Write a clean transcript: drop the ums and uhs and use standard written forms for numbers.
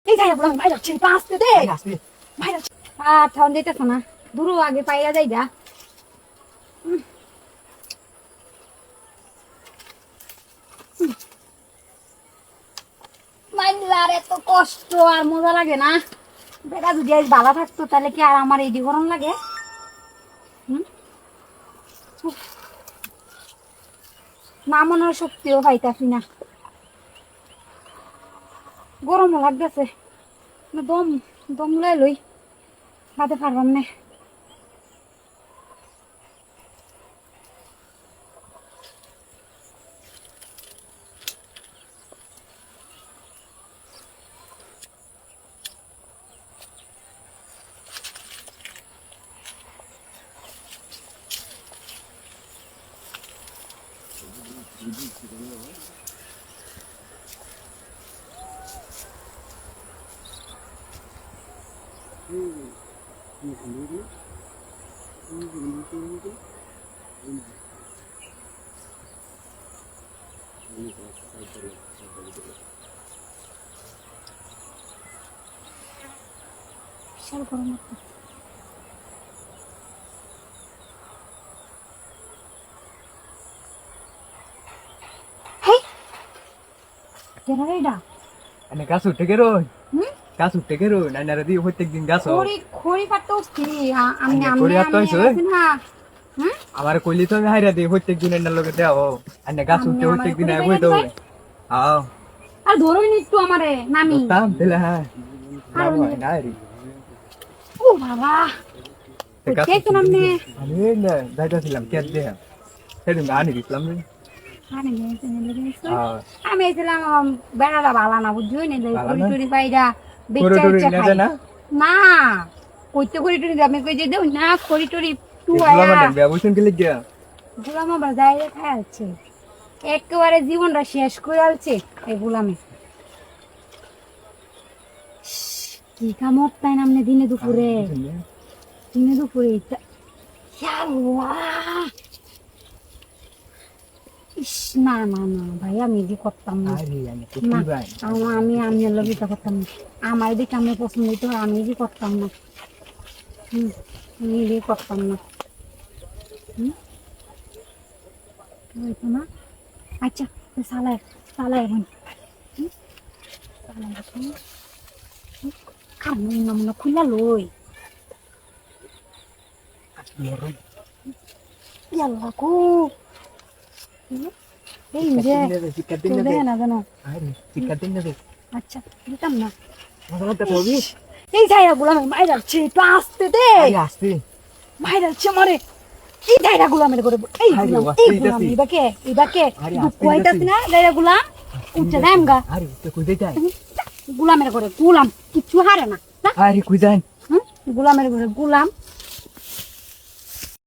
এই যাই বললাম ভাই যাচ্ছে পা আসতে দে ভাই যাচ্ছে ঠান্ডা দিতেছ না দূর আগে পাইয়া যাই যা মাইলার এত কষ্ট আর মজা লাগে না বেটা যদি আজ ভালো থাকতো তাহলে কি আর আমার এই গরম লাগে না মনের শক্তিও পাইতাছি না গরমও লাগতেছে দম দম লই লই বাদে পারবাম না বিশাল গরম লাগতেছে গাছ উঠে গেরো গাছ উঠে গেরো নাইনারা দিয়ে প্রত্যেকদিন গাছ খড়ি কাটতে উঠছি আমি আমার কইলি তো আমি হাইরা দিই প্রত্যেকদিন এর লগে দেও আনে গাছ উঠে প্রত্যেকদিন আই বই দাও আও আর ধরোই নি একটু আমারে নামি তাম দিলে হ্যাঁ নাইরি ও বাবা কে তো নামনে আমি না যাইতাছিলাম কে দে সেদিন আনি দিলাম রে আমি এসেছিলাম বেড়াটা ভালো না বুঝছই না করি টরি পাইরা না কইতে করি টরি আমি কই যে দেও না করি টরি গুলাম আবার যাই খাই আছে একেবারে জীবনটা শেষ করে আলছে এই গুলামে কি কামড় তাই নামনে দিনে দুপুরে ইস না না না ভাই আমি এদিকে করতাম না আমি লবিটা করতাম না আমার এদিকে আমি পছন্দ হইতো আমি এদিকে করতাম না আমি এদিকে করতাম না হইতো না আচ্ছা সালাই এখন আমি নামনা খুলা লই ইয়াল্লা কো এই যে না জানো আচ্ছা দিতাম না এই যাইরা গুলাম মাই যাচ্ছে একটু আসতে দে মাই যাচ্ছে মরে এই যাইরা গুলামের করে এই গুলাম ইবাকে কইতাছ না যাইরা গুলাম উঠে যাইম গা আরে তো কই যাই গুলামের করে গুলাম কিছু হারে না আরে কই যাই গুলামের করে গুলাম